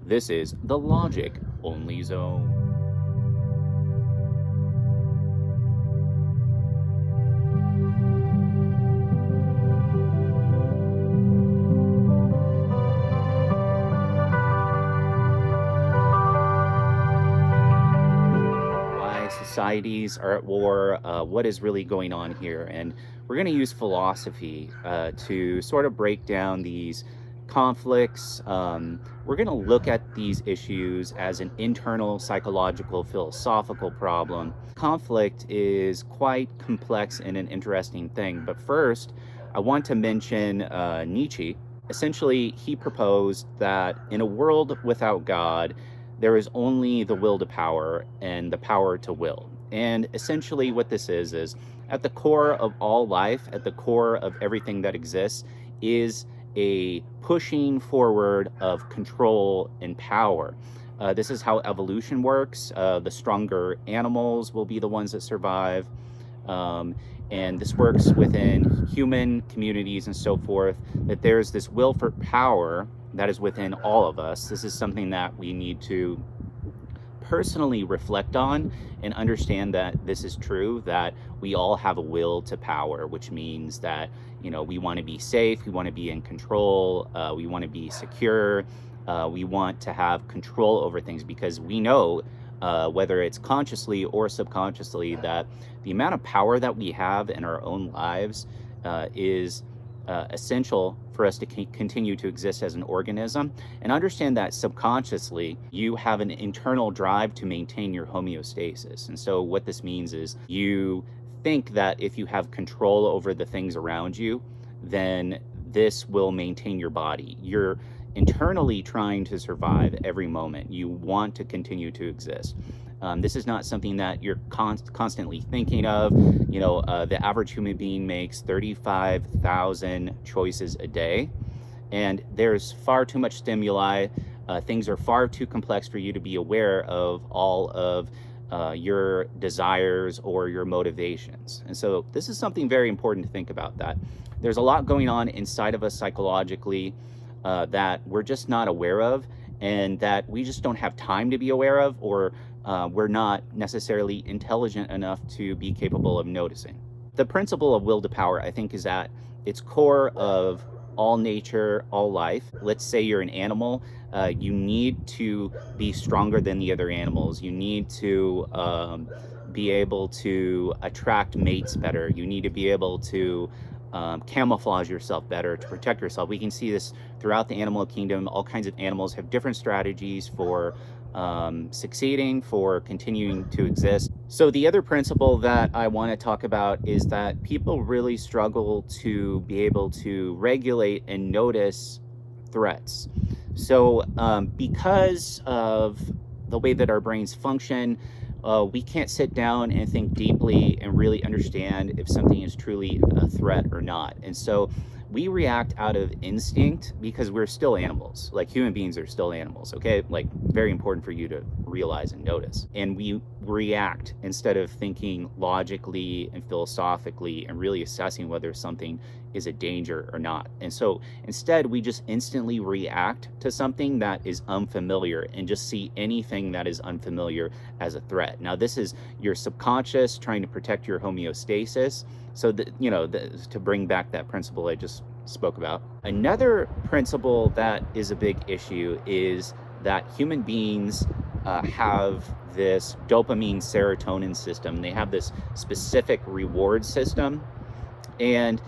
This is the Logic Only Zone. Why societies are at war, what is really going on here. And we're going to use philosophy to sort of break down these conflicts. We're going to look at these issues as an internal psychological, philosophical problem. Conflict is quite complex and an interesting thing. But first, I want to mention Nietzsche. Essentially, he proposed that in a world without God, there is only the will to power and the power to will. And essentially, what this is at the core of all life, at the core of everything that exists, is a pushing forward of control and power. This is how evolution works. The stronger animals will be the ones that survive. And this works within human communities and so forth, that there's this will for power that is within all of us. This is something that we need to personally reflect on and understand that this is true, that we all have a will to power, which means that, we want to be safe, we want to be in control, we want to be secure, we want to have control over things, because we know, whether it's consciously or subconsciously, that the amount of power that we have in our own lives is essential for us to continue to exist as an organism. And understand that subconsciously you have an internal drive to maintain your homeostasis. And so what this means is you think that if you have control over the things around you, then this will maintain your body. You're internally trying to survive every moment. You want to continue to exist. This is not something that you're constantly thinking of. The average human being makes 35,000 choices a day, and there's far too much stimuli. Things are far too complex for you to be aware of all of your desires or your motivations. And so this is something very important to think about, that there's a lot going on inside of us psychologically that we're just not aware of, and that we just don't have time to be aware of, or we're not necessarily intelligent enough to be capable of noticing. The principle of will to power, I think, is at its core of all nature, all life. Let's say you're an animal. You need to be stronger than the other animals. You need to be able to attract mates better. You need to be able to camouflage yourself better to protect yourself. We can see this throughout the animal kingdom. All kinds of animals have different strategies for succeeding, for continuing to exist. So the other principle that I want to talk about is that people really struggle to be able to regulate and notice threats. So because of the way that our brains function, we can't sit down and think deeply and really understand if something is truly a threat or not. And so we react out of instinct because we're still animals. Like, human beings are still animals, okay? Like, very important for you to realize and notice. And we react instead of thinking logically and philosophically and really assessing whether something is a danger or not. And so instead, we just instantly react to something that is unfamiliar and just see anything that is unfamiliar as a threat. Now, this is your subconscious trying to protect your homeostasis. So to bring back that principle I just spoke about. Another principle that is a big issue is that human beings have this dopamine serotonin system. They have this specific reward system, and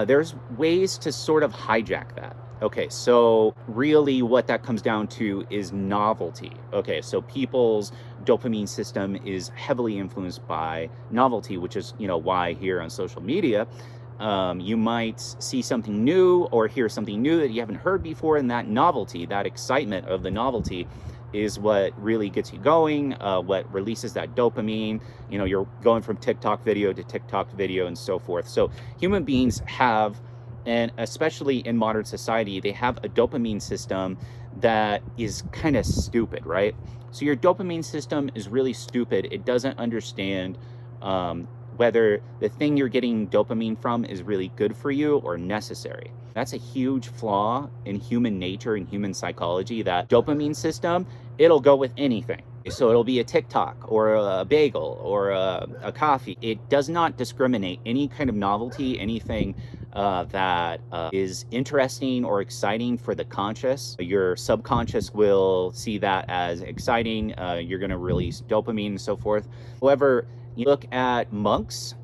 there's ways to sort of hijack that. Okay, so really what that comes down to is novelty. Okay, so people's dopamine system is heavily influenced by novelty, which is, why here on social media, you might see something new or hear something new that you haven't heard before, and that novelty, that excitement of the novelty is what really gets you going, what releases that dopamine. You're going from TikTok video to TikTok video and so forth. So human beings have, and especially in modern society, they have a dopamine system that is kind of stupid, right? So your dopamine system is really stupid. It doesn't understand whether the thing you're getting dopamine from is really good for you or necessary. That's a huge flaw in human nature and human psychology, that dopamine system, it'll go with anything. So it'll be a TikTok or a bagel or a coffee. It does not discriminate any kind of novelty, anything that is interesting or exciting for the conscious. Your subconscious will see that as exciting. You're going to release dopamine and so forth. However, you look at monks,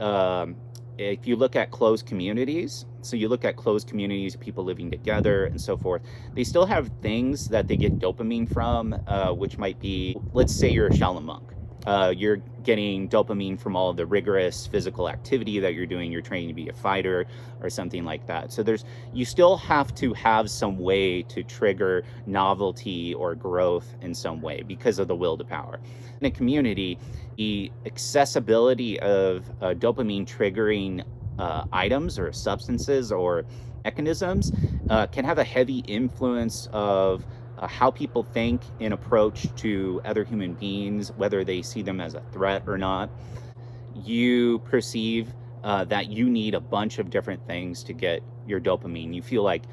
if you look at closed communities, so you look at closed communities, people living together and so forth, they still have things that they get dopamine from, which might be, let's say you're a Shaolin monk. You're getting dopamine from all of the rigorous physical activity that you're doing. You're training to be a fighter or something like that. So you still have to have some way to trigger novelty or growth in some way because of the will to power. In a community, the accessibility of dopamine triggering items or substances or mechanisms can have a heavy influence of how people think and approach to other human beings, whether they see them as a threat or not. You perceive that you need a bunch of different things to get your dopamine. You feel like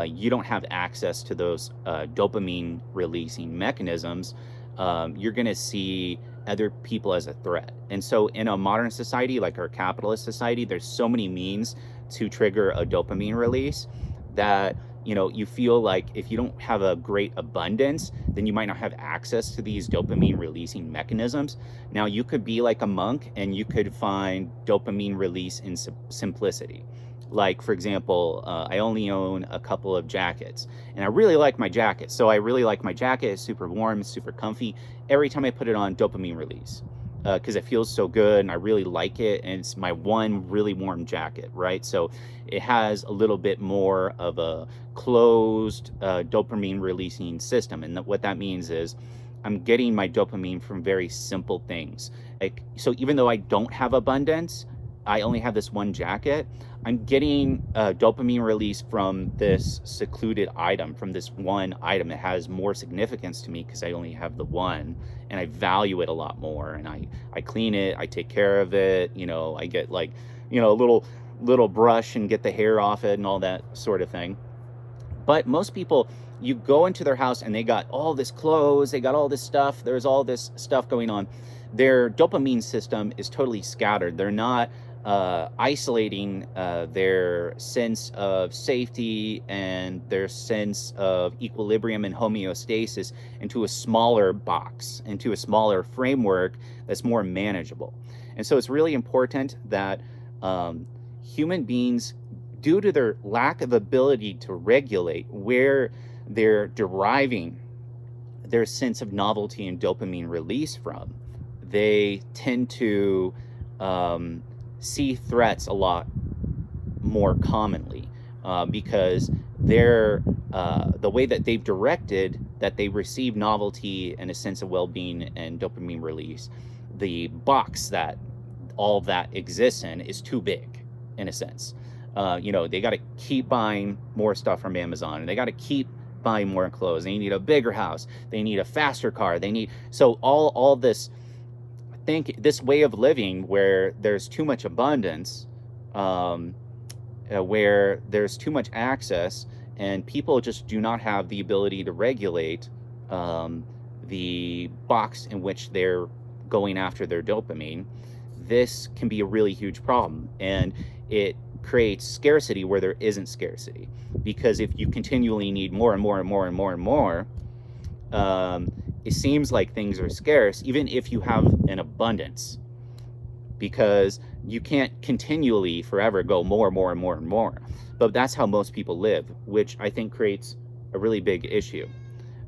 you don't have access to those dopamine releasing mechanisms. You're going to see other people as a threat. And so in a modern society, like our capitalist society, there's so many means to trigger a dopamine release that you feel like if you don't have a great abundance, then you might not have access to these dopamine releasing mechanisms. Now, you could be like a monk and you could find dopamine release in simplicity. Like, for example, I only own a couple of jackets and I really like my jacket. So I really like my jacket. It's super warm, it's super comfy. Every time I put it on, dopamine release. Because it feels so good and I really like it, and it's my one really warm jacket, right? So it has a little bit more of a closed dopamine releasing system, and what that means is I'm getting my dopamine from very simple things. Like, so even though I don't have abundance, I only have this one jacket, I'm getting dopamine release from this secluded item, from this one item that has more significance to me because I only have the one, and I value it a lot more, and I clean it, I take care of it, I get like, a little brush and get the hair off it and all that sort of thing. But most people, you go into their house and they got all this clothes, they got all this stuff, there's all this stuff going on. Their dopamine system is totally scattered. They're not isolating their sense of safety and their sense of equilibrium and homeostasis into a smaller box, into a smaller framework that's more manageable. And so it's really important that human beings, due to their lack of ability to regulate where they're deriving their sense of novelty and dopamine release from, they tend to see threats a lot more commonly because they're the way that they've directed that they receive novelty and a sense of well-being and dopamine release, the box that all that exists in is too big, in a sense. They got to keep buying more stuff from Amazon, and they got to keep buying more clothes. They need a bigger house, they need a faster car, so all this this way of living where there's too much abundance, where there's too much access, and people just do not have the ability to regulate the box in which they're going after their dopamine. This can be a really huge problem, and it creates scarcity where there isn't scarcity, because if you continually need more and more and more and more and more, it seems like things are scarce even if you have an abundance, because you can't continually forever go more and more and more and more. But that's how most people live, which I think creates a really big issue.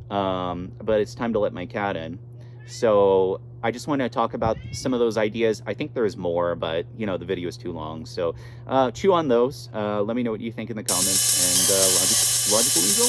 But it's time to let my cat in. So I just want to talk about some of those ideas. I think there's more, but the video is too long. So chew on those. Let me know what you think in the comments, and logical eagle.